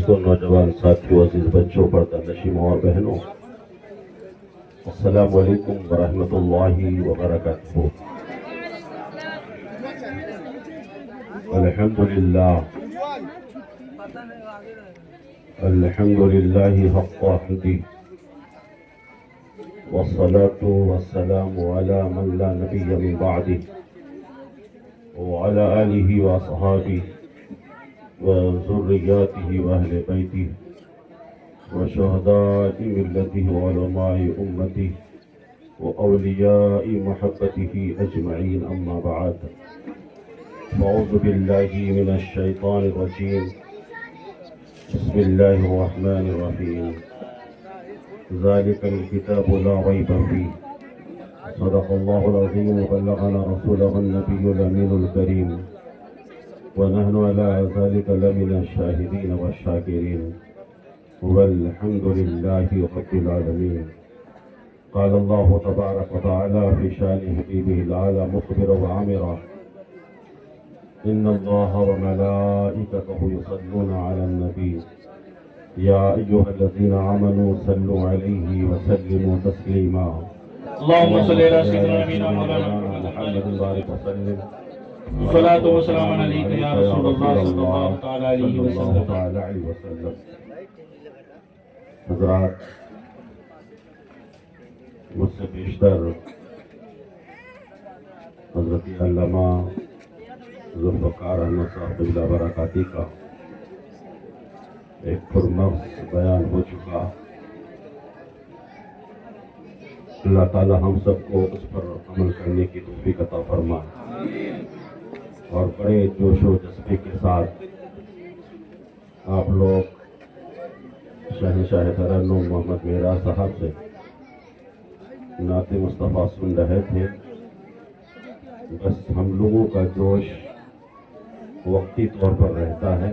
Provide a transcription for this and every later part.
دوستوں، نوجوان ساتھیوں، عزیز بچوں، پردہ نشین اور بہنوں، السلام علیکم ورحمۃ اللہ وبرکاتہ۔ الحمدللہ حق حمدی والصلاة والسلام على من لا نبی من بعده وعلى آلہ وأصحابہ وذرياته وأهل بيته وشهداء ملته وعلماء أمته وأولياء محبته أجمعين، أما بعد، فأعوذ بالله من الشيطان الرجيم، بسم الله الرحمن الرحيم، ذلك الكتاب لا ريب فيه، صدق الله العظيم وبلغنا رسوله النبي الأمين الكريم، ونحن على ذلك لمن الشاهدين والشاكرين، والحمد لله رب العالمين۔ قال الله تبارك وتعالى في شان حبيبه الأعلى مخبرا وعامرا، إن الله وملائكته يصلون على النبي يا أيها الذين آمنوا صلوا عليه وسلموا تسليما، اللهم صل على سيدنا نبينا مولانا محمد وبارك وسلم، صلاة وسلام علیکہ یا رسول اللہ صلی اللہ تعالی علیہ وسلم۔ حضرات، مجھ سے بیشتر حضرت علامہ ذوالفقار احمد صاحب قبلہ برکاتی کا ایک پرمغز بیان ہو چکا۔ اللہ تعالی ہم سب کو اس پر عمل کرنے کی توفیق عطا فرمائے، اور بڑے جوش و جذبے کے ساتھ آپ لوگ شہنشاہ ترنم محمد میرا صاحب سے نعت مصطفیٰ سن رہے تھے۔ بس ہم لوگوں کا جوش وقتی طور پر رہتا ہے۔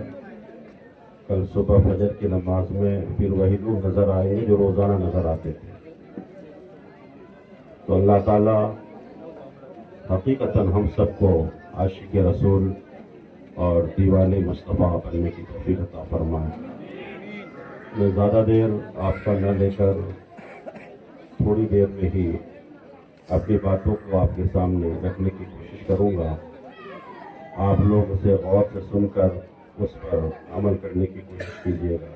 کل صبح فجر کی نماز میں پھر وہی لوگ نظر آئے جو روزانہ نظر آتے تھے۔ تو اللہ تعالیٰ حقیقتاً ہم سب کو عاشق رسول اور دیوانے مصطفیٰ بننے کی توفیق عطا فرمائے۔ میں زیادہ دیر آپ کا نہ لے کر تھوڑی دیر میں ہی اپنی باتوں کو آپ کے سامنے رکھنے کی کوشش کروں گا۔ آپ لوگ اسے غور سے سن کر اس پر عمل کرنے کی کوشش کیجیے گا۔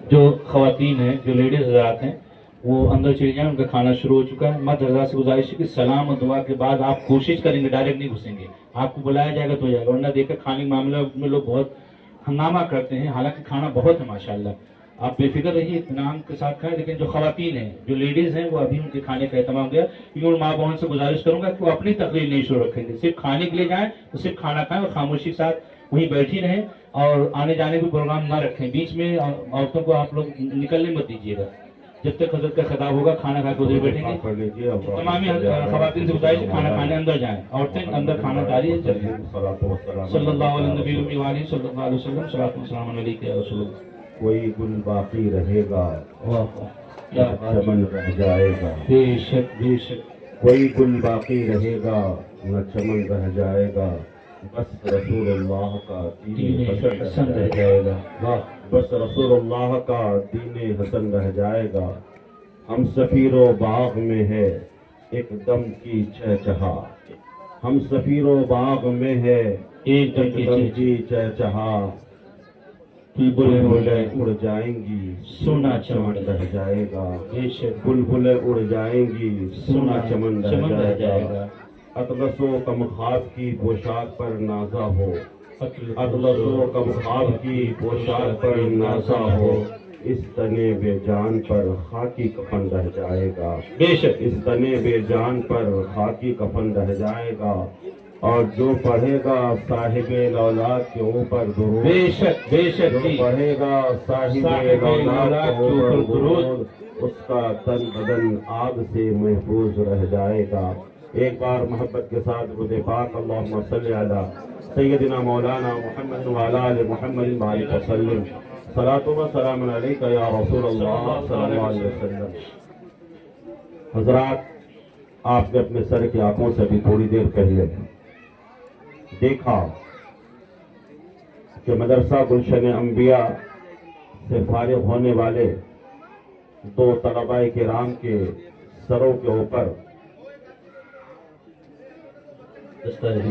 جو خواتین ہیں، جو لیڈیز حضرات ہیں، وہ اندر چلی جائیں، ان کا کھانا شروع ہو چکا ہے۔ مرد حضرات سے گزارش ہے کہ سلام اور دعا کے بعد آپ کوشش کریں گے، ڈائریکٹ نہیں گھسیں گے۔ آپ کو بلایا جائے گا تو جائے گا، ورنہ دیکھیں کھانے کے معاملے میں لوگ بہت ہنگامہ کرتے ہیں، حالانکہ کھانا بہت ہے ماشاءاللہ۔ آپ بے فکر رہیے، اطمینان کے ساتھ کھائیں، لیکن جو خواتین ہیں، جو لیڈیز ہیں، وہ ابھی ان کے کھانے کا اہتمام کیا، کیونکہ ان ماں بہن سے گزارش کروں گا کہ وہ اپنی تقریر نہیں شروع رکھیں گے، صرف کھانے کے لیے جائیں تو صرف کھانا کھائیں اور خاموشی کے ساتھ وہیں بیٹھی رہیں، اور آنے جانے کے پروگرام نہ رکھیں۔ بیچ میں عورتوں کو آپ لوگ نکلنے مت دیجیے گا، جب تک حضرت کا خطاب ہوگا کھانا کھا کے ادھر بیٹھیں گے۔ تمام خواتین سے گزارش ہے کھانا کھانے اندر جائیں، عورتیں اندر کھانا کھا رہی ہیں، چلیے۔ صلی اللہ علیہ نبی وآلہ صلی اللہ علیہ وسلم، صلاۃ و سلام علیکہ یا رسول اللہ۔ کوئی گل باقی رہے گا، چمن رہ جائے گا، بے شک بے شک، کوئی گل باقی رہے گا نہ چمن رہ جائے گا، بس رسول اللہ کا دین حسن رہ جائے گا، بس رسول اللہ کا دین حسن رہ جائے گا۔ ہم سفیر و باغ میں ہے ایک دم کی چہچہا، ہم سفیر و باغ میں ہے ایک دم کی چہچہا، بلبلیں اڑ جائیں گی سونا چمن رہ جائے گا، بلبلیں اڑ جائیں گی سونا چمن رہ جائے گا۔ اطلس و کمخاب کی پوشاک پر نازا ہو، اطلس و کمخاب کی پوشاک پر نازا ہو، اس تنے بے جان پر خاکی کفن رہ جائے گا، بے شک، اس تنے بے جان پر خاکی کفن رہ جائے گا، اور جو پڑھے گا صاحب اولاد کے اوپر درود، بے شک بے شک، جو پڑھے گا صاحب اولاد کے اوپر درود، اس کا تن بدن آگ سے محفوظ رہ جائے گا۔ ایک بار محبت کے ساتھ درود پاک اللہم صلی علی سیدنا مولانا محمد وعلی آل محمد وبارک وسلم، صلاۃ و سلام علیک یا رسول اللہ صلی اللہ علیہ وسلم۔ حضرات، آپ نے اپنے سر کی آنکھوں سے بھی تھوڑی دیر پہلے دیکھا کہ مدرسہ گلشن انبیاء سے فارغ ہونے والے 2 طلباء کرام کے سروں کے اوپر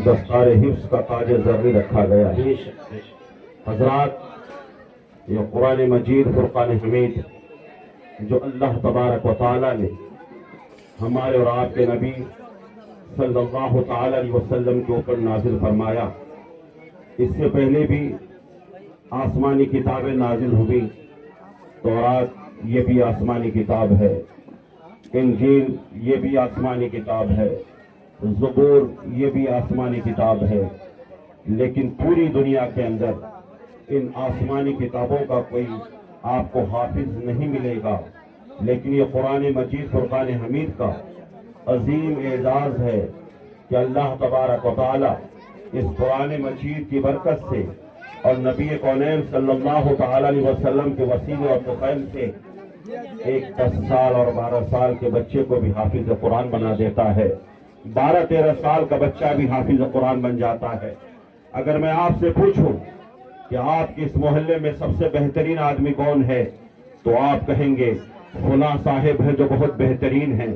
دستار حفظ کا تاج زرعی رکھا گیا ہے۔ حضرات، یہ قرآن مجید فرقان حمید جو اللہ تبارک و تعالی نے ہمارے اور آپ کے نبی صلی اللہ تعالی علیہ وسلم کے اوپر نازل فرمایا، اس سے پہلے بھی آسمانی کتابیں نازل ہوئی۔ تورات یہ بھی آسمانی کتاب ہے، انجیل یہ بھی آسمانی کتاب ہے، زبور یہ بھی آسمانی کتاب ہے، لیکن پوری دنیا کے اندر ان آسمانی کتابوں کا کوئی آپ کو حافظ نہیں ملے گا، لیکن یہ قرآن مجید فرقان حمید کا عظیم اعزاز ہے کہ اللہ تبارک و تعالی اس قرآن مجید کی برکت سے اور نبی کونین صلی اللہ تعالی علیہ وسلم کے وسیلے اور طفیل سے ایک 10 سال اور 12 سال کے بچے کو بھی حافظ قرآن بنا دیتا ہے، 12-13 سال کا بچہ بھی حافظ قرآن بن جاتا ہے۔ اگر میں آپ سے پوچھوں کہ آپ کے اس محلے میں سب سے بہترین آدمی کون ہے، تو آپ کہیں گے فلاں صاحب ہے جو بہت بہترین ہے،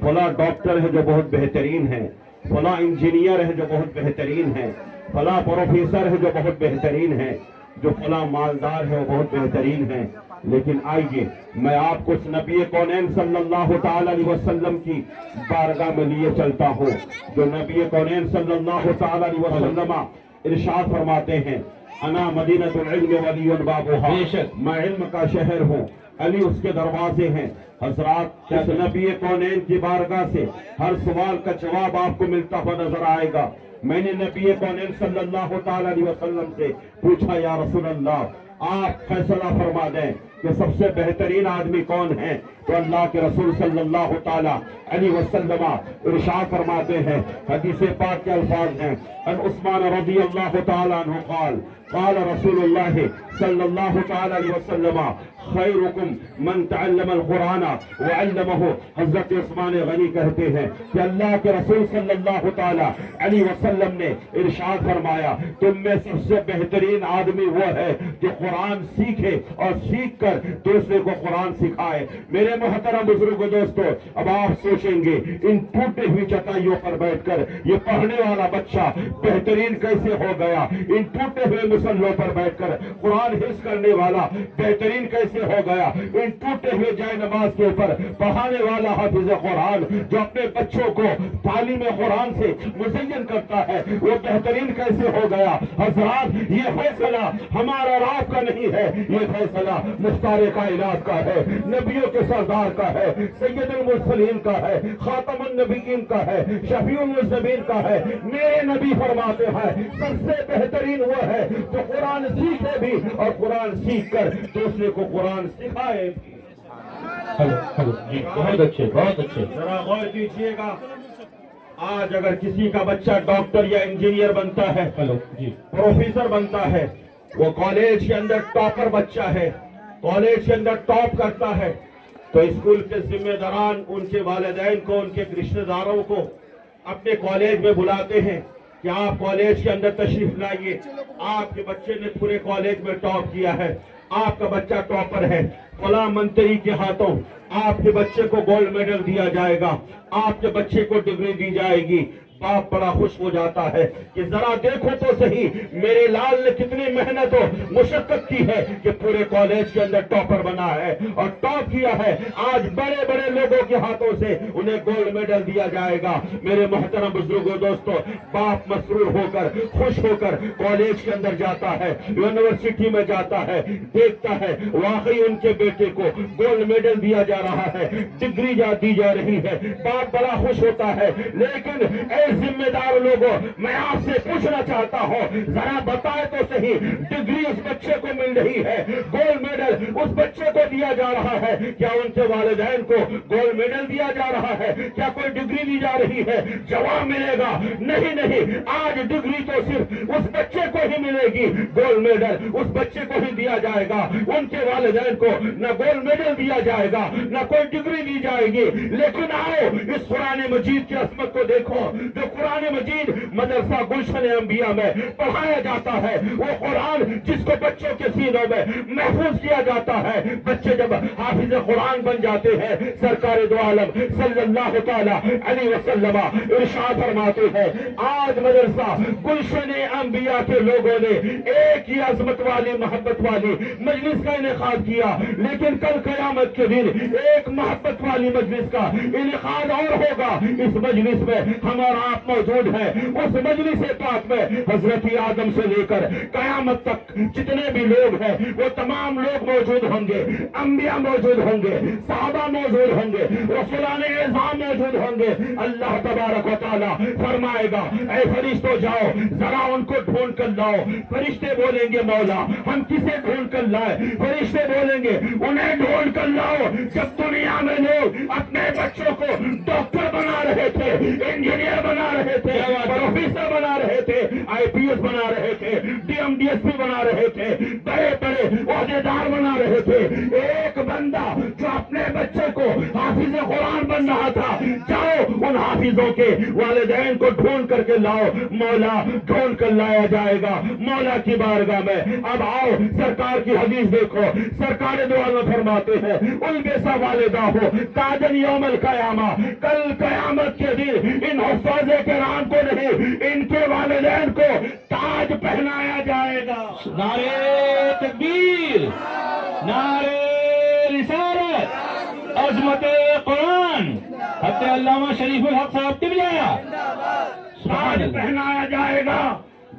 فلاں ڈاکٹر ہے جو بہت بہترین ہے، فلاں انجینئر ہے جو بہت بہترین ہے، فلاں پروفیسر ہے جو بہت بہترین ہے، جو فلاں مالدار ہے وہ بہت بہترین ہے۔ لیکن آئیے میں آپ کو اس نبی کونین صلی اللہ تعالی علیہ وسلم کی بارگاہ میں لیے چلتا ہوں، جو نبی کونین صلی اللہ تعالی علیہ وسلم ارشاد فرماتے ہیں، انا مدینۃ العلم ولی بابھا، میں علم کا شہر ہوں، علی اس کے دروازے ہیں۔ حضرات، اس نبی کونین کی بارگاہ سے ہر سوال کا جواب آپ کو ملتا ہوا نظر آئے گا۔ میں نے نبی کونین صلی اللہ تعالی علیہ وسلم سے پوچھا، یا رسول اللہ آپ فیصلہ فرما دیں کہ سب سے بہترین آدمی کون ہے؟ تو اللہ کے رسول صلی اللہ تعالی علیہ وسلم ارشاد فرماتے ہیں، حدیث پاک کے الفاظ ہیں، ان عثمان رضی اللہ تعالی عنہ قال قال رسول اللہ صلی اللہ تعالی علیہ وسلم خیرکم من تعلم القرآن وعلمہ۔ حضرت عثمان غنی کہتے ہیں کہ اللہ کے رسول صلی اللہ تعالی علیہ وسلم نے ارشاد فرمایا، تم میں سب سے بہترین آدمی وہ ہے جو قرآن سیکھے اور سیکھ کر دوسرے کو قرآن سکھائے۔ میرے محترم بزرگ دوستو، اب آپ سوچیں گے ان ٹوٹے ہوئی چٹائیوں پر بیٹھ کر یہ پڑھنے والا بچہ بہترین کیسے ہو گیا؟ ان ٹوٹے ہوئے مسلوں پر بیٹھ کر قرآن حفظ کرنے والا بہترین کیسے ہو گیا؟ ان ٹوٹے ہوئے جائے نماز کے اوپر پڑھانے والا حافظ قرآن جو اپنے بچوں کو تعلیم قرآن سے مزین کرتا ہے وہ بہترین کیسے ہو گیا؟ حضرات، یہ فیصلہ ہمارا اور آپ کا نہیں ہے، یہ فیصلہ مختار کائنات کا ہے، نبیوں کے سردار کا ہے، سید المرسلین کا ہے، خاتم النبیین کا ہے، شفیع المذنبین کا ہے۔ میرے نبی فرماتے ہیں سب سے بہترین وہ ہے جو قرآن سیکھے بھی اور قرآن سیکھ کر دوسرے کو قرآن سکھائے بھی۔ جی بہت اچھے، بہت اچھے۔ ذرا غور کیجیے گا، آج اگر کسی کا بچہ ڈاکٹر یا انجینئر بنتا ہے، جی پروفیسر بنتا ہے، وہ کالج کے اندر ٹاپر بچہ ہے، کالج کے اندر ٹاپ کرتا ہے، تو اسکول کے ذمہ داران ان کے والدین کو، ان کے رشتہ داروں کو اپنے کالج میں بلاتے ہیں کہ آپ کالج کے اندر تشریف لائیے، آپ کے بچے نے پورے کالج میں ٹاپ کیا ہے، آپ کا بچہ ٹاپر ہے، فلاں منتری کے ہاتھوں آپ کے بچے کو گولڈ میڈل دیا جائے گا، آپ کے بچے کو ڈگری دی جائے گی۔ باپ بڑا خوش ہو جاتا ہے کہ ذرا دیکھو تو صحیح میرے لال نے کتنی محنت و مشقت کی ہے کہ پورے کالج کے اندر ٹاپر بنا ہے اور ٹاپ کیا ہے، آج بڑے بڑے لوگوں کے ہاتھوں سے انہیں گولڈ میڈل دیا جائے گا۔ میرے محترم بزرگوں دوستو، باپ مسرور ہو کر، خوش ہو کر کالج کے اندر جاتا ہے، یونیورسٹی میں جاتا ہے، دیکھتا ہے واقعی ان کے بیٹے کو گولڈ میڈل دیا جا رہا ہے، ڈگری دی جا رہی ہے، باپ بڑا خوش ہوتا ہے۔ لیکن ذمہ دار لوگوں، میں آپ سے پوچھنا چاہتا ہوں، ذرا بتائے تو صحیح، ڈگری اس بچے کو مل رہی ہے، گولڈ میڈل اس بچے کو دیا جا رہا ہے، کیا ان کے والدین کو گولڈ میڈل دیا جا رہا ہے؟ کیا کوئی ڈگری دی جا رہی ہے؟ جواب ملے گا نہیں نہیں، آج ڈگری تو صرف اس بچے کو ہی ملے گی، گولڈ میڈل اس بچے کو ہی دیا جائے گا، ان کے والدین کو نہ گولڈ میڈل دیا جائے گا نہ کوئی ڈگری دی جائے گی۔ لیکن آؤ اس قرآن مجید کی عظمت کو دیکھو، جو قرآن مجید مدرسہ گلشن انبیاء میں پڑھایا جاتا ہے، وہ قرآن جس کو بچوں کے سینوں میں محفوظ کیا جاتا ہے، بچے جب حافظ قرآن بن جاتے ہیں، سرکار دو عالم صلی اللہ تعالی علیہ وسلم ارشاد فرماتے ہیں، آج مدرسہ گلشن انبیاء کے لوگوں نے ایک ہی عظمت والی محبت والی مجلس کا انعقاد کیا، لیکن کل قیامت کے دن ایک محبت والی مجلس کا انعقاد اور ہوگا۔ اس مجلس میں ہمارا آپ موجود ہے، اس مجلس پاک میں حضرت آدم سے لے کر قیامت تک جتنے بھی لوگ ہیں وہ تمام لوگ موجود ہوں گے، انبیاء موجود ہوں گے، صحابہ موجود ہوں گے، رسولان اعظام موجود ہوں گے۔ اللہ تبارک و تعالیٰ فرمائے گا، اے فرشتوں جاؤ ذرا ان کو ڈھونڈ کر لاؤ۔ فرشتے بولیں گے مولا ہم کسے ڈھونڈ کر لائے؟ فرشتے بولیں گے انہیں ڈھونڈ کر لاؤ جب دنیا میں لوگ اپنے بچوں کو ڈاکٹر بنا رہے تھے، انجینئر بنا رہے تھے، پروفیسر بنا رہے تھے، آئی پی ایس بنا رہے تھے، D M D S P بنا رہے تھے، بڑے بڑے عہدیدار بنا رہے تھے۔ ایک بندہ جو اپنے بچے کو حافظ قرآن بن رہا تھا، جاؤ ان حافظوں کے والدین کو ڈھونڈ کر کے لاؤ۔ مولا ڈھونڈ کر لایا جائے گا مولا کی بارگاہ میں۔ اب آؤ سرکار کی حدیث دیکھو، سرکار دو عالم فرماتے ہیں، البسا والدہ ہو تاجن یوم القیامہ، کل قیامت کے دن ان حفاظ کرام کو نہیں، ان کے والدین کو تاج پہنایا جائے گا۔ نعرے تکبیر، نعرے رسالت، عظمت قرآن، حضرت علامہ شریف الحق صاحب قبلہ، تاج پہنایا جائے گا۔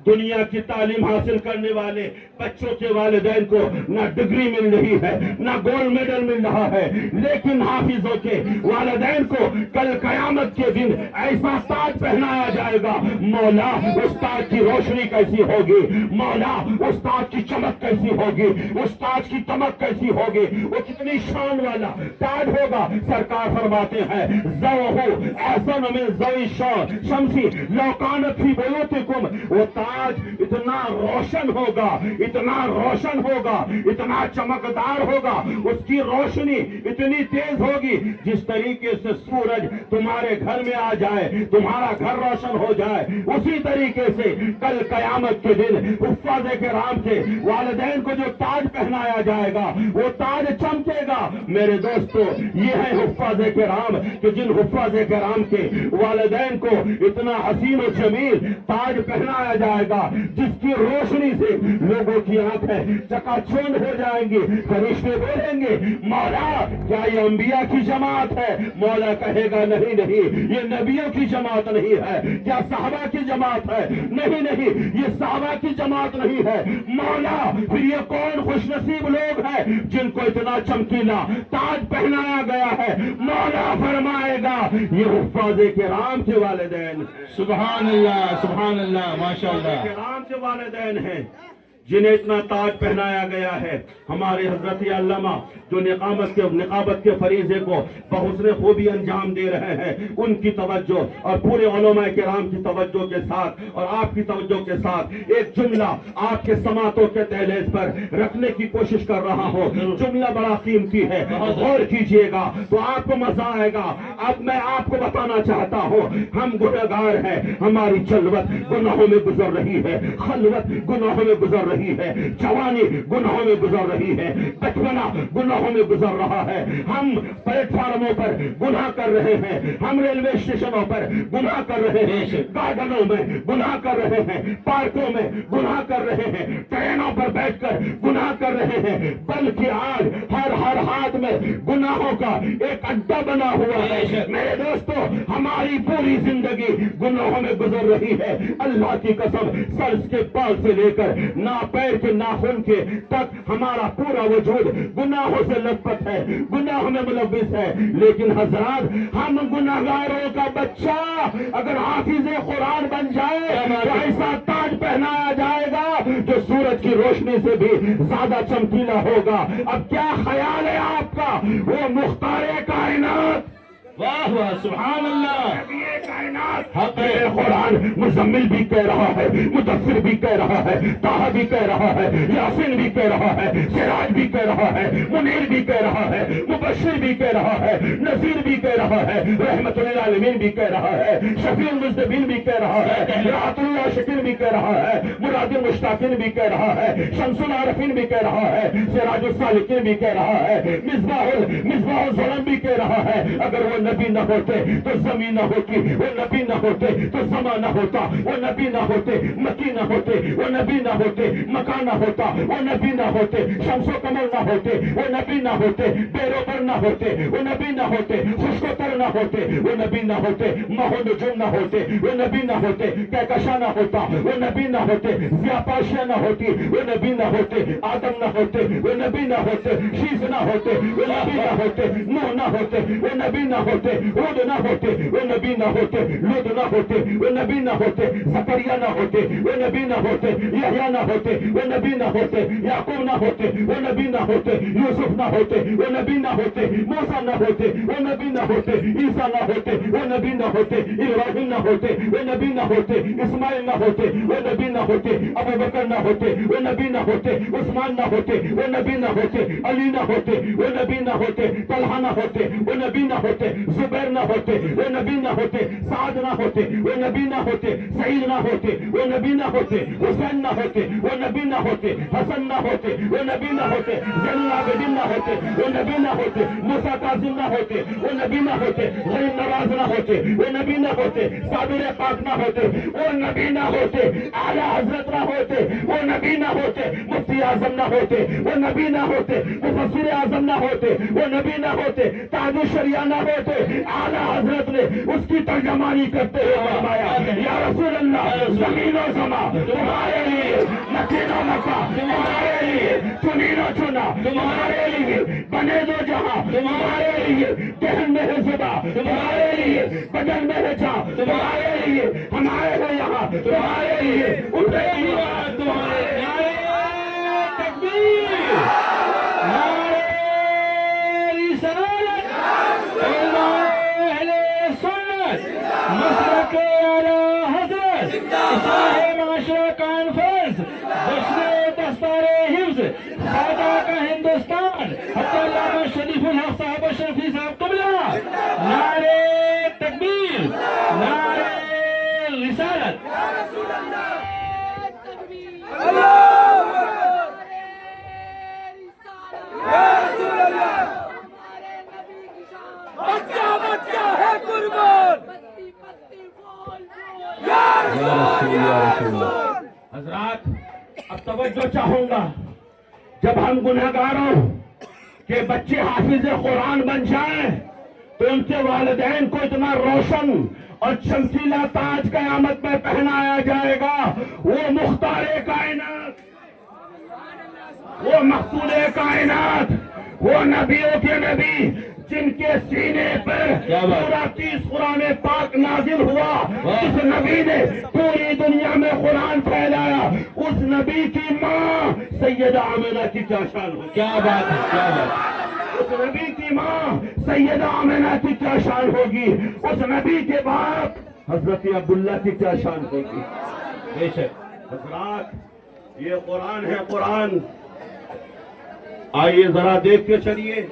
دنیا کی تعلیم حاصل کرنے والے بچوں کے والدین کو نہ ڈگری مل رہی ہے، نہ گولڈ میڈل مل رہا ہے، لیکن حافظوں کے والدین کو کل قیامت کے دن ایسا تاج پہنایا جائے گا۔ مولا استاد کی روشنی کیسی ہوگی، مولا استاد کی چمک کیسی ہوگی، استاد کی چمک کیسی ہوگی، وہ کتنی شان والا تاج ہوگا۔ سرکار فرماتے ہیں ذوہ احسن من ذوی شمسی لو کانت فی بیوتکم، وہ تاج اتنا روشن ہوگا، اتنا روشن ہوگا، اتنا چمکدار ہوگا، اس کی روشنی اتنی تیز ہوگی جس طریقے سے سورج تمہارے گھر میں آ جائے، تمہارا گھر روشن ہو جائے، اسی طریقے سے کل قیامت کے دن حفاظ کرام کے والدین کو جو تاج پہنایا جائے گا وہ تاج چمکے گا۔ میرے دوستو یہ ہے حفاظ کرام کہ جن حفاظ کرام کے والدین کو اتنا حسین و جمیل تاج پہنایا جائے گا جس کی روشنی سے لوگوں کی آنکھیں چکا چوند ہو جائیں گی۔ فرشتے بولیں گے مولا کیا یہ انبیاء کی جماعت ہے؟ مولا کہے گا نہیں نہیں، یہ نبیوں کی جماعت نہیں ہے۔ کیا صحابہ کی جماعت ہے؟ نہیں نہیں، یہ صحابہ کی جماعت نہیں ہے۔ مولا پھر یہ کون خوش نصیب لوگ ہیں جن کو اتنا چمکیلا تاج پہنایا گیا ہے؟ مولا فرمائے گا یہ حفاظ کرام کے والدین، سبحان اللہ، سبحان اللہ، ماشاءاللہ، کرام کے والدین ہیں جنہیں اتنا تاج پہنایا گیا ہے۔ ہمارے حضرت علامہ جو نقابت کے فریضے کو بحسن خوبی انجام دے رہے ہیں، ان کی توجہ اور پورے علماء کرام کی توجہ کے ساتھ اور آپ کی توجہ کے ساتھ ایک جملہ آپ کے سماعتوں کے دہلیز پر رکھنے کی کوشش کر رہا ہوں۔ جملہ بڑا قیمتی ہے، غور کیجئے گا تو آپ کو مزہ آئے گا۔ اب میں آپ کو بتانا چاہتا ہوں، ہم گنہگار ہیں، ہماری جلوت گناہوں میں گزر رہی ہے، خلوت گناہوں میں گزر رہی ہے، جوانی گناہوں میں گزر رہی ہے، بچپنا گناہوں میں گزر رہا ہے۔ ہم پلیٹ فارموں پر گناہ کر رہے ہیں، ہم ریلوے اسٹیشنوں پر گناہ کر رہے ہیں، گارڈنوں میں گناہ کر رہے ہیں، پارکوں میں گناہ کر رہے ہیں، ٹرینوں پر بیٹھ کر گناہ کر رہے ہیں، بلکہ آج ہر ہاتھ میں گناہوں کا ایک اڈا بنا ہوا ہے۔ میرے دوستو ہماری پوری زندگی گناہوں میں گزر رہی ہے۔ اللہ کی قسم سر کے بال سے لے کر پیر کے ناخن کے تک ہمارا پورا وجود گناہوں سے لطپت ہے، گناہ میں ملوث ہے۔ لیکن حضرات ہم گناہگاروں کا بچہ اگر حافظ قرآن بن جائے تو ایسا تاج پہنایا جائے گا جو سورج کی روشنی سے بھی زیادہ چمکیلا ہوگا۔ اب کیا خیال ہے آپ کا؟ وہ مختار کائنات واہ واہ سبحان اللہ. یہ کائنات یہ قرآن مزمل بھی کہہ رہا ہے، مدثر بھی کہہ رہا ہے، طٰہٰ بھی کہہ رہا ہے، یاسین بھی کہہ رہا ہے، سراج بھی کہہ رہا ہے، منیر بھی کہہ رہا ہے، مبشر بھی کہہ رہا ہے، نذیر بھی کہہ رہا ہے، رحمت للعالمین بھی کہہ رہا ہے، شفیع المذنبین بھی کہہ رہا ہے، راحت اللہ شکر بھی کہہ رہا ہے، مراد المشتاقین بھی کہہ رہا ہے، شمس العارفین بھی کہہ رہا ہے، سراج السالکین بھی کہہ رہا ہے، مصباح الظلم بھی کہہ رہا ہے. اگر وہ نبی نہ ہوتے تو زمین نہ ہوتی، وہ نبی نہ ہوتے تو زمان نہ ہوتا، وہ نبی نہ ہوتے مکی نہ ہوتے، وہ نبی نہ ہوتے مکان نہ ہوتا، وہ نبی نہ ہوتے شمس و قمر نہ ہوتے، وہ نبی نہ ہوتے بیروبر نہ ہوتے، وہ نبی نہ ہوتے خشک و تر نہ ہوتے، وہ نبی نہ ہوتے ماہ و نجوم نہ ہوتے، وہ نبی نہ ہوتے کہکشاں نہ ہوتا، وہ نبی نہ ہوتے ضیاءپاشیاں نہ ہوتی، وہ نبی نہ ہوتے آدم نہ ہوتے، وہ نبی نہ ہوتے شیس نہ ہوتے، وہ نبی نہ ہوتے نوح نہ ہوتے، وہ نبی نہ ہوتے ہود نہ ہوتے، وہ نبی نہ ہوتے لوط نہ ہوتے، وہ نبی نہ ہوتے زکریا نہ ہوتے، وہ نبی نہ ہوتے یحییٰ نہ ہوتے، وہ نبی نہ ہوتے یعقوب نہ ہوتے، وہ نبی نہ ہوتے یوسف نہ ہوتے، وہ نبی نہ ہوتے موسیٰ نہ ہوتے، وہ نبی نہ ہوتے عیسیٰ نہ ہوتے، وہ نبی نہ ہوتے ابراہیم نہ ہوتے، وہ نبی نہ ہوتے اسماعیل نہ ہوتے، وہ نبی نہ ہوتے ابوبکر نہ ہوتے، وہ نبی نہ ہوتے عثمان نہ ہوتے، وہ نبی نہ ہوتے علی نہ ہوتے، وہ نبی نہ ہوتے طلحہ نہ ہوتے، وہ نبی نہ ہوتے زبیر نہ ہوتے، وہ نبی نہ ہوتے سعد نہ ہوتے، وہ نبی نہ ہوتے سعید نہ ہوتے، وہ نبی نہ ہوتے حسین نہ ہوتے، وہ نبی نہ ہوتے حسن نہ ہوتے، وہ نبی نہ ہوتے زین العابدین نہ ہوتے، وہ نبی نہ ہوتے موسیٰ کاظم نہ ہوتے، وہ نبی نہ ہوتے غریب نواز نہ ہوتے، وہ نبی نہ ہوتے صابر پاک نہ ہوتے، وہ نبی نہ ہوتے اعلیٰ حضرت نہ ہوتے، وہ نبی نہ ہوتے مفتی اعظم نہ ہوتے، وہ نبی نہ ہوتے مفسر اعظم نہ ہوتے، وہ نبی نہ ہوتے تاج الشریعہ نہ ہوتے. اعلیٰ حضرت نے اس کی ترجمانی کرتے ہوئے فرمایا یا رسول اللہ زمین و زمان تمہارے لیے، مکین و مکہ تمہارے لیے، چنین و چنا تمہارے لیے، بنے دو جہاں تمہارے لیے، دہن میں ہے زبا تمہارے لیے، بدن میں ہے جاں تمہارے لیے، ہمارے ہیں یہاں تمہارے لیے، اٹھے دیوار تمہارے لیے. تکبیر مسلک اعلیٰ حضرت صاحب معاشرہ کانفرنس جشن دستار حفظ خواجہ کا ہندوستان حضرت علامہ شریف الحق صاحب شرفی صاحب قبلہ. نعرہ تکبیر، نعرہ رسالت. حضرات اب توجہ چاہوں گا، جب ہم گنہگاروں کے بچے حافظ قرآن بن جائیں تو ان کے والدین کو اتنا روشن اور چمکیلا تاج قیامت میں پہنایا جائے گا. وہ مختار کائنات، وہ مقصود کائنات، وہ نبیوں کے نبی جن کے سینے پر پورا 30 قرآن پاک نازل ہوا، اس نبی نے پوری دنیا میں قرآن پھیلایا. اس نبی کی ماں سیدہ آمنہ کی کیا شان ہوگی؟ کیا بات ہے، کیا بات ہے. اس نبی کی ماں سیدہ آمنہ کی کیا شان ہوگی؟ اس نبی کے باپ حضرت عبداللہ کی کیا شان ہوگی؟ بے شک. حضرات یہ قرآن ہے، قرآن. آئیے ذرا دیکھ کے چلیے.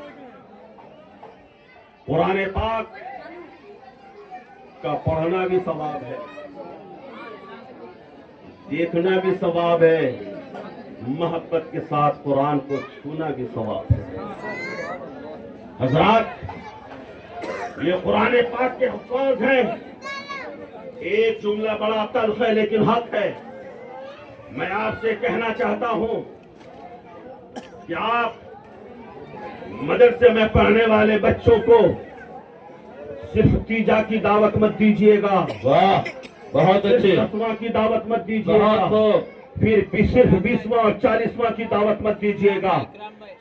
قرآن پاک کا پڑھنا بھی ثواب ہے، دیکھنا بھی ثواب ہے، محبت کے ساتھ قرآن کو چھونا بھی ثواب ہے. حضرات یہ قرآن پاک کے الفاظ ہیں. ایک جملہ بڑا تلخ ہے لیکن حق ہے. میں آپ سے کہنا چاہتا ہوں کہ آپ مدرسے میں پڑھنے والے بچوں کو صرف تیجا کی دعوت مت دیجیے گا. واہ، بہت اچھے. 10واں کی دعوت مت دیجیے گا، پھر صرف 20واں اور 40واں کی دعوت مت دیجیے گا،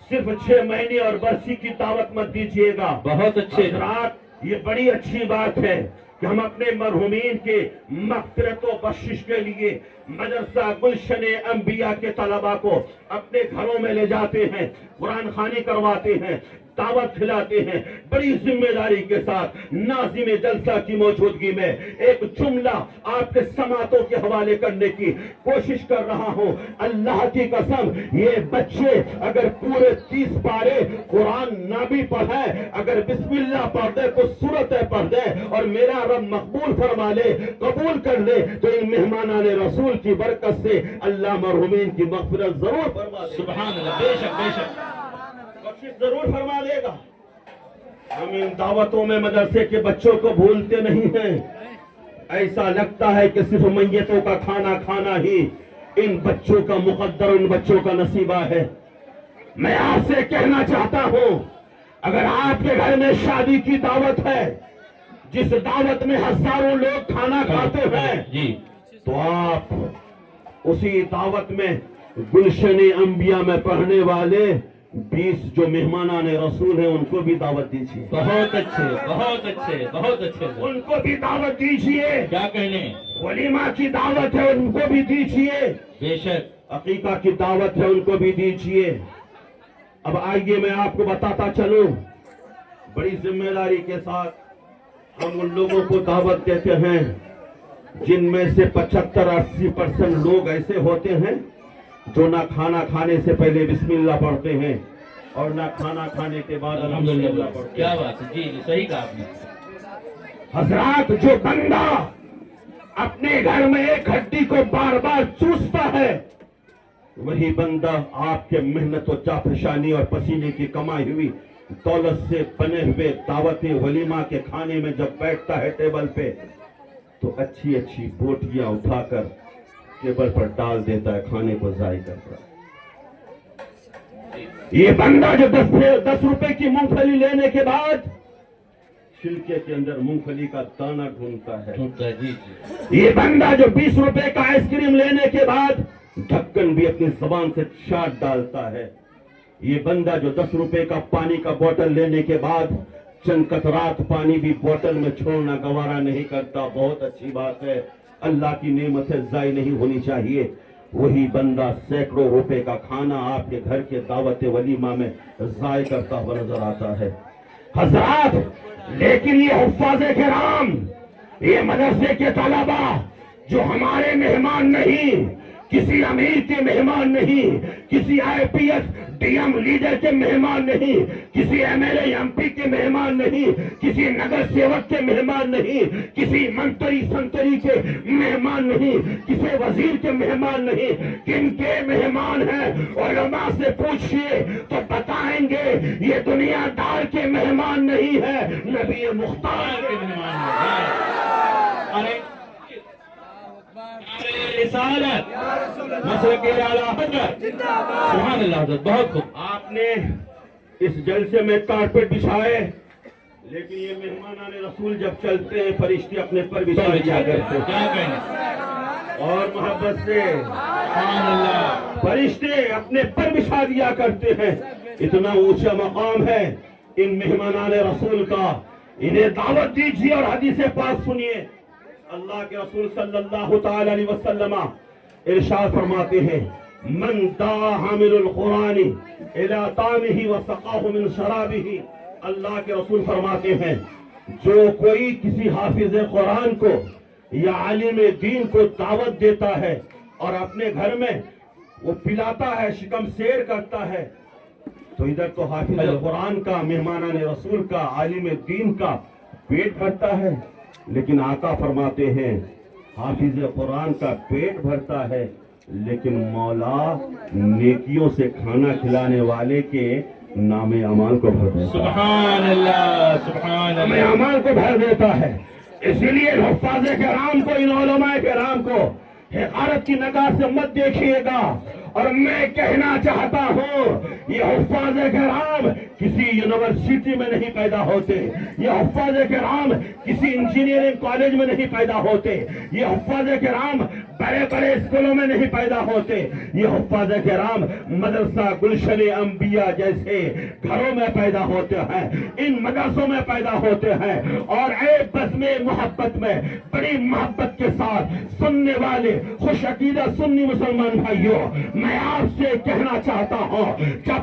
صرف 6 مہینے اور برسی کی دعوت مت دیجیے گا. بہت اچھے. حضرات یہ بڑی اچھی بات ہے کہ ہم اپنے مرحومین کے مغفرت و بخشش کے لیے مدرسہ گلشن انبیاء کے طلباء کو اپنے گھروں میں لے جاتے ہیں، قرآن خوانی کرواتے ہیں. دعوت کھلاتے ہیں بڑی ذمہ داری کے ساتھ ناظم جلسہ کی موجودگی میں ایک جملہ آپ کے سماعتوں کے حوالے کرنے کی کوشش کر رہا ہوں. اللہ کی قسم یہ بچے اگر پورے 30 پارے قرآن نہ بھی پڑھے، اگر بسم اللہ پڑھ دے، کچھ سورتیں پڑھ دے اور میرا رب مقبول فرما لے، قبول کر لے، تو ان مہمانان رسول کی برکت سے اللہ مرحومین کی مغفرت ضرور فرما دے. سبحان اللہ، بے شک بے شک بخشش ضرور فرما دے گا. ہم ان دعوتوں میں مدرسے کے بچوں کو بھولتے نہیں ہیں. ایسا لگتا ہے کہ صرف میتوں کا کھانا کھانا ہی ان بچوں کا مقدر، ان بچوں کا نصیبہ ہے. میں آپ سے کہنا چاہتا ہوں، اگر آپ کے گھر میں شادی کی دعوت ہے، جس دعوت میں ہزاروں لوگ کھانا کھاتے ہیں، جی، تو آپ اسی دعوت میں گلشن انبیاء میں پڑھنے والے 20 جو مہمانان رسول ہیں ان کو بھی دعوت دیجیے. بہت اچھے بہت اچھے بہت اچھے. ان کو بھی دعوت دیجیے. کیا کہنے، ولیمہ کی دعوت ہے ان کو بھی دیجیے. بے شک عقیقہ کی دعوت ہے ان کو بھی دیجیے. اب آئیے میں آپ کو بتاتا چلوں، بڑی ذمہ داری کے ساتھ ہم ان لوگوں کو دعوت دیتے ہیں جن میں سے 75-80% لوگ ایسے ہوتے ہیں جو نہ کھانا کھانے سے پہلے بسم اللہ پڑھتے ہیں اور نہ کھانا کھانے کے بعد الحمدللہ پڑھتے ہیں. کیا بات ہے، جی جی صحیح کہا آپ نے. حضرات، جو بندہ اپنے گھر میں ایک ہڈی کو بار بار چوستا ہے، وہی بندہ آپ کے محنت و جافشانی اور پسینے کی کمائی ہوئی دولت سے بنے ہوئے دعوت ولیمہ کے کھانے میں جب بیٹھتا ہے ٹیبل پہ، تو اچھی اچھی بوٹیاں اٹھا کر ٹیبل پر ڈال دیتا ہے، کھانے کو ضائع کرتا ہے. یہ بندہ جو 10 روپے کی مونگ پھلی لینے کے بعد چھلکے کے اندر مونگ پھلی کا دانہ ڈھونڈتا ہے. جی جی. یہ بندہ جو 20 روپے کا آئس کریم لینے کے بعد ڈھکن بھی اپنی زبان سے چاٹ ڈالتا ہے. یہ بندہ جو 10 روپے کا پانی کا بوتل لینے کے بعد چند قطرات پانی بھی بوتل میں چھوڑنا گوارا نہیں کرتا. بہت اچھی بات ہے، اللہ کی نعمتیں ضائع نہیں ہونی چاہیے. وہی بندہ سینکڑوں روپے کا کھانا آپ کے گھر کے دعوت ولیمہ میں ضائع کرتا ہوا نظر آتا ہے. حضرات، لیکن یہ حفاظ کرام، یہ مدرسے کے طلبہ جو ہمارے مہمان نہیں، کسی امیر کے مہمان نہیں، کسی IPS DM لیڈر کے مہمان نہیں، کسی MLA MP کے مہمان نہیں، کسی نگر سیوک کے مہمان نہیں، کسی منتری سنتری کے مہمان نہیں، کسی وزیر کے مہمان نہیں. کن کے مہمان ہیں؟ علماء سے پوچھئے تو بتائیں گے یہ دنیا دار کے مہمان نہیں ہے، نبی مختار کے مہمان ہیں. ارے رسالت مسلک اعلیٰ حضرت، سبحان اللہ حضرت، بہت خوب. آپ نے اس جلسے میں کارپیٹ بچھائے، لیکن یہ مہمانان رسول جب چلتے ہیں فرشتے اپنے پر بچھا دیا کرتے ہیں. کیا کہنے، اور محبت سے سبحان اللہ. فرشتے اپنے پر بچھا دیا کرتے ہیں. اتنا اونچا مقام ہے ان مہمانان رسول کا. انہیں دعوت دیجیے اور حدیث پاک سنیے. اللہ کے رسول صلی اللہ تعالی علیہ وسلم ارشاد فرماتے ہیں، من دعا حامل القرآن الى طعامه وسقاه من شرابه. اللہ کے رسول فرماتے ہیں، جو کوئی کسی حافظ قرآن کو یا عالم دین کو دعوت دیتا ہے اور اپنے گھر میں وہ پلاتا ہے، شکم سیر کرتا ہے، تو ادھر تو حافظ قرآن کا، مہمانان رسول کا، عالم دین کا پیٹ بھرتا ہے، لیکن آقا فرماتے ہیں حافظ قرآن کا پیٹ بھرتا ہے، لیکن مولا نیکیوں سے کھانا کھلانے والے کے نام اعمال کو بھر دیتا ہے. سبحان اللہ سبحان نام اللہ. اعمال کو بھر دیتا ہے. اسی لیے حفاظ کرام کو، ان علماء کرام کو حقارت کی نگاہ سے مت دیکھیے گا. اور میں کہنا چاہتا ہوں، یہ حفاظ کرام کسی یونیورسٹی میں نہیں پیدا ہوتے، یہ حفاظ کرام کسی انجینئرنگ کالج میں نہیں پیدا ہوتے، یہ حفاظ کرام بڑے بڑے اسکولوں میں نہیں پیدا ہوتے. یہ حفاظ کرام مدرسہ گلشن انبیاء جیسے گھروں میں پیدا ہوتے ہیں، ان مدرسوں میں پیدا ہوتے ہیں. اور اے بزم محبت میں بڑی محبت کے ساتھ سننے والے خوش عقیدہ سنی مسلمان بھائیوں، میں آپ سے کہنا چاہتا ہوں، جب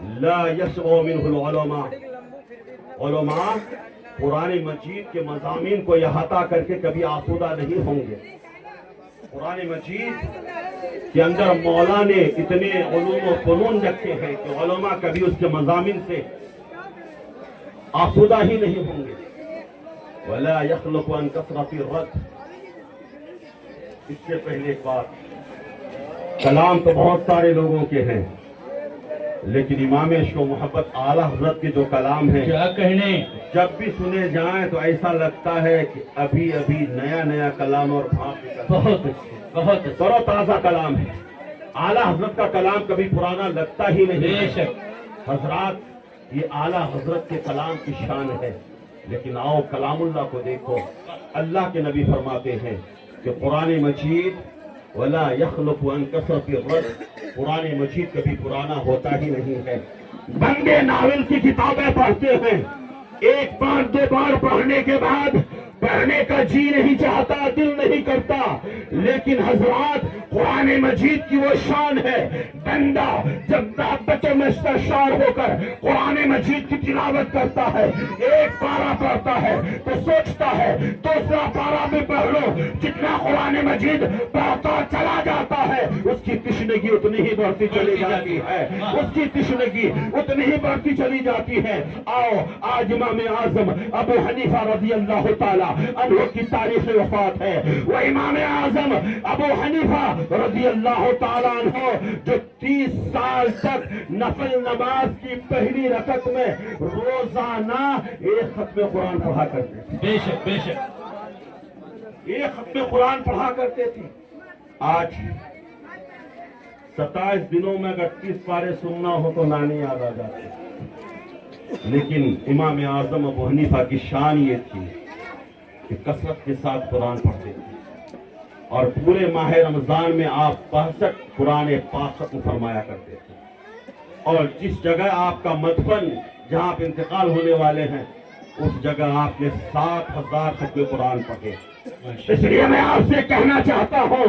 لا یشبع منہ العلماء، علماء قرآن مجید کے مضامین کو احاطہ کر کے کبھی آسودہ نہیں ہوں گے۔ قرآن مجید کے اندر مولا نے اتنے علوم و فنون رکھے ہیں کہ علماء کبھی اس کے مضامین سے آسودہ ہی نہیں ہوں گے۔ وَلَا يَخْلُقُ عَنْ كَثْرَةِ الرَّدِّ، اس سے پہلے ایک بات، کلام تو بہت سارے لوگوں کے ہیں، لیکن امام عشق و محبت اعلیٰ حضرت کے جو کلام ہیں کیا کہنے، جب بھی سنے جائیں تو ایسا لگتا ہے کہ ابھی ابھی نیا نیا کلام اور بھاپ نکلا۔ بہت اچھے، بہت اچھے، تر و تازہ کلام ہے۔ اعلیٰ حضرت کا کلام کبھی پرانا لگتا ہی نہیں۔ بے شک۔ حضرات، یہ اعلیٰ حضرت کے کلام کی شان ہے، لیکن آؤ کلام اللہ کو دیکھو۔ اللہ کے نبی فرماتے ہیں کہ قرآن مجید وَلَا يَخْلُقُ عَنْ كَثْرَةِ الرَّدِّ، قرآن مجید کبھی پرانا ہوتا ہی نہیں ہے۔ بندے ناول کی کتابیں پڑھتے ہیں، ایک بار دو بار پڑھنے کے بعد پڑھنے کا جی نہیں چاہتا، دل نہیں کرتا، لیکن حضرات قرآن مجید کی وہ شان ہے، بندہ جب محبت میں سرشار ہو کر قرآن مجید کی تلاوت کرتا ہے، ایک پارہ پڑھتا ہے تو سوچتا ہے دوسرا پارہ بھی پڑھ لو، جتنا قرآن مجید پڑھتا چلا جاتا ہے اس کی تشنگی اتنی ہی بڑھتی چلی جاتی ہے، اس کی تشنگی اتنی ہی بڑھتی چلی جاتی ہے۔ آؤ آج امام اعظم ابو حنیفہ رضی اللہ تعالی عنہ کی تاریخ وفات ہے، وہ امام اعظم ابو حنیفہ رضی اللہ تعالیٰ عنہ جو 30 سال تک نفل نماز کی پہلی رکعت میں روزانہ ایک ختم قرآن پڑھا کرتے تھے۔ بے شک، بے شک، ایک ختم قرآن پڑھا کرتے تھے۔ آج 27 دنوں میں اگر 30 پارے سننا ہو تو نانی یاد آ جاتے، لیکن امام اعظم ابو حنیفہ کی شان یہ تھی کہ کثرت کے ساتھ قرآن پڑھتے تھے، اور پورے ماہ رمضان میں آپ 62 قرآن پاک ختم فرمایا کرتے تھے، اور جس جگہ آپ کا مدفن جہاں آپ انتقال ہونے والے ہیں اس جگہ آپ نے 7000 ختم قرآن پڑھے۔ اس لیے میں آپ سے کہنا چاہتا ہوں،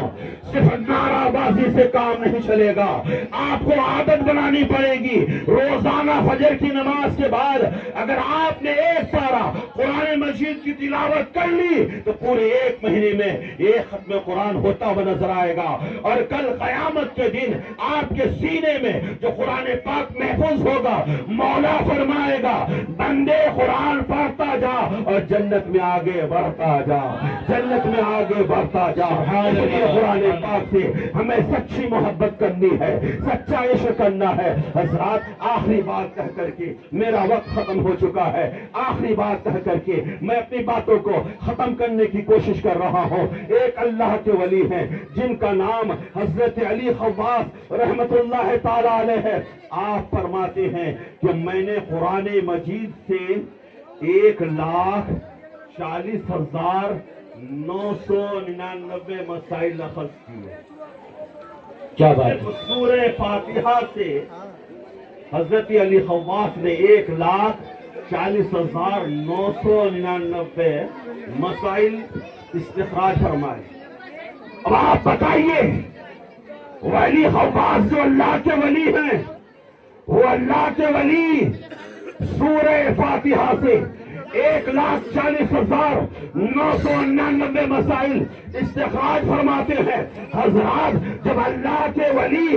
صرف نعرہ بازی سے کام نہیں چلے گا، آپ کو عادت بنانی پڑے گی۔ روزانہ فجر کی نماز کے بعد اگر آپ نے ایک پارہ قرآن مجید کی تلاوت کر لی تو پورے ایک مہینے میں ایک ختم قرآن ہوتا ہوا نظر آئے گا، اور کل قیامت کے دن آپ کے سینے میں جو قرآن پاک محفوظ ہوگا، مولا فرمائے گا بندے قرآن پڑھتا جا اور جنت میں آگے بڑھتا جا، جنت میں آگے بڑھتا جا۔ اس لیے قرآن پاک سے ہمیں سچی محبت کرنی ہے، سچا عشق کرنا ہے۔ حضرات آخری بات کہہ کر کے میرا وقت ختم ہو چکا ہے، آخری بات کہہ کر کے میں اپنی باتوں کو ختم کرنے کی کوشش کر رہا ہوں۔ ایک اللہ کے ولی ہیں جن کا نام حضرت علی خواص رحمت اللہ تعالی علیہ ہے۔ آپ فرماتے ہیں کہ میں نے قرآن مجید سے 1,40,999 مسائل اخذ کیے۔ کیا بات ہے، سورہ فاتحہ سے حضرت علی خواص نے 1,40,999 مسائل استخراج فرمائے۔ اب آپ بتائیے، وہ علی خواص جو اللہ کے ولی ہیں، وہ اللہ کے ولی سورہ فاتحہ سے 1,40,999 مسائل استخراج فرماتے ہیں۔ حضرات جب اللہ کے ولی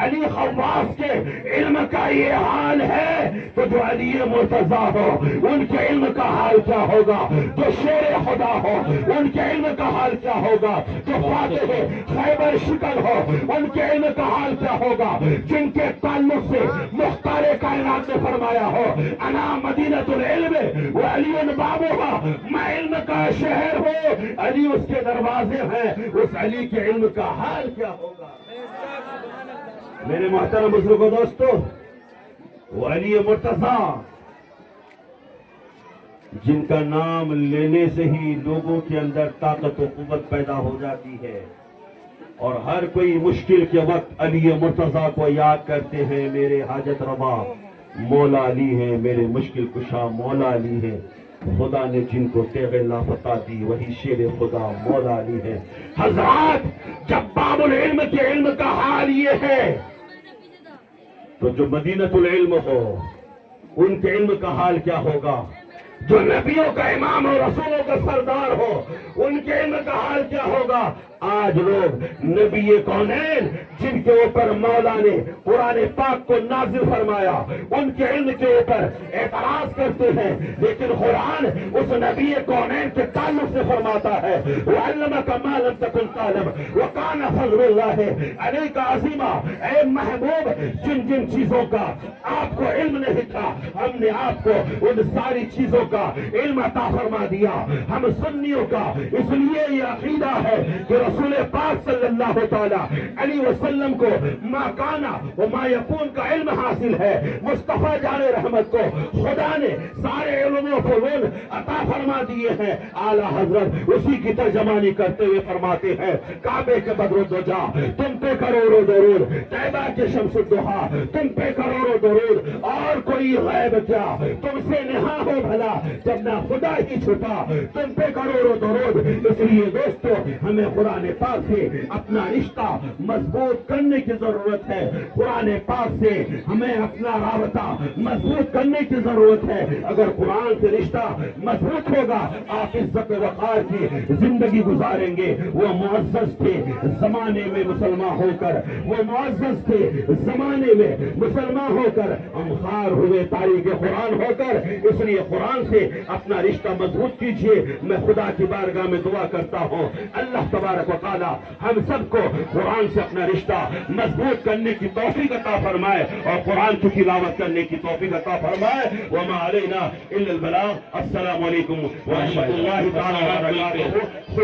علی خواص کے علم کا یہ حال ہے تو جو علی مرتضیٰ ہو ان کے علم کا حال کیا ہوگا، جو شیر خدا ہو ان کے علم کا حال کیا ہوگا، جو فاتح خیبر شکل ہو ان کے علم کا حال کیا ہوگا، جن کے تعلق سے مختار کائنات نے فرمایا ہو انا مدینۃ العلم و علی بابوہا، میں علم کا شہر ہوں، علی اس کے دروازے ہیں، اس علی کے علم کا حال کیا ہوگا۔ میرے محترم بزرگوں دوستو، وہ علی مرتضیٰ جن کا نام لینے سے ہی لوگوں کے اندر طاقت و قوت پیدا ہو جاتی ہے، اور ہر کوئی مشکل کے وقت علی مرتضیٰ کو یاد کرتے ہیں، میرے حاجت روا مولا علی ہے، میرے مشکل کشا مولا علی ہے۔ خدا نے جن کو تیغ لافتہ دی وہی شیر خدا مولا علی ہے۔ حضرات جب باب العلم کے علم کا حال یہ ہے تو جو مدینۃ العلم ہو ان کے علم کا حال کیا ہوگا؟ جو نبیوں کا امام اور رسولوں کا سردار ہو ان کے علم کا حال کیا ہوگا؟ آج لوگ نبی کونین جن کے اوپر مولا نے قرآن پاک کو نازل فرمایا ان کے علم کے اوپر اعتراض کرتے ہیں، لیکن قرآن اس نبی کونین کے تعلق سے فرماتا ہے وَعَلَّمَكَ مَا لَمْ تَكُنْ تَعْلَمْ وَكَانَ فَضْلُ اللَّهِ عَلَيْكَ عَظِيمًا۔ اے محبوب، جن جن چیزوں کا آپ کو علم نہیں تھا ہم نے آپ کو ان ساری چیزوں کا علم عطا فرما دیا۔ ہم سنیوں کا اس لیے یہ عقیدہ ہے کہ رسول پاک صلی اللہ تعالی علیہ وسلم کو ما کانا و ما یکون کا علم حاصل ہے۔ مصطفیٰ جان رحمت کو خدا نے سارے علم و فنون عطا فرما دیے ہیں۔ اعلیٰ حضرت اسی کی ترجمانی کرتے ہوئے فرماتے ہیں کعبے کے بدر الدجا تم پہ کروڑوں درود، طیبہ کے شمس الضحیٰ تم پہ کروڑوں درود، اور کوئی غیب کیا تم سے نہا ہو بھلا جب نہ خدا ہی چھپا تم پہ کروڑوں درود۔ اس لیے دوستو ہمیں قرآن پاک سے اپنا رشتہ مضبوط کرنے کی ضرورت ہے، قرآن پاک سے ہمیں اپنا رابطہ مضبوط کرنے کی ضرورت ہے۔ اگر قرآن سے رشتہ مضبوط ہوگا آپ عزت و وقار کی زندگی گزاریں گے۔ وہ معزز تھے زمانے میں مسلمان ہو کر، وہ معزز تھے زمانے میں مسلمان ہو کر، ہم خار ہوئے تاریخ قرآن ہو کر، اس لیے قرآن سے اپنا رشتہ مضبوط کیجئے۔ میں خدا کی بارگاہ میں دعا کرتا ہوں اللہ تبارک و تعالی ہم سب کو قرآن سے اپنا رشتہ مضبوط کرنے کی توفیق عطا فرمائے اور قرآن کی تلاوت کرنے کی توفیق عطا فرمائے۔ وما علینا الا البلاغ۔ السلام علیکم ورحمۃ اللہ تعالی وبرکاتہ۔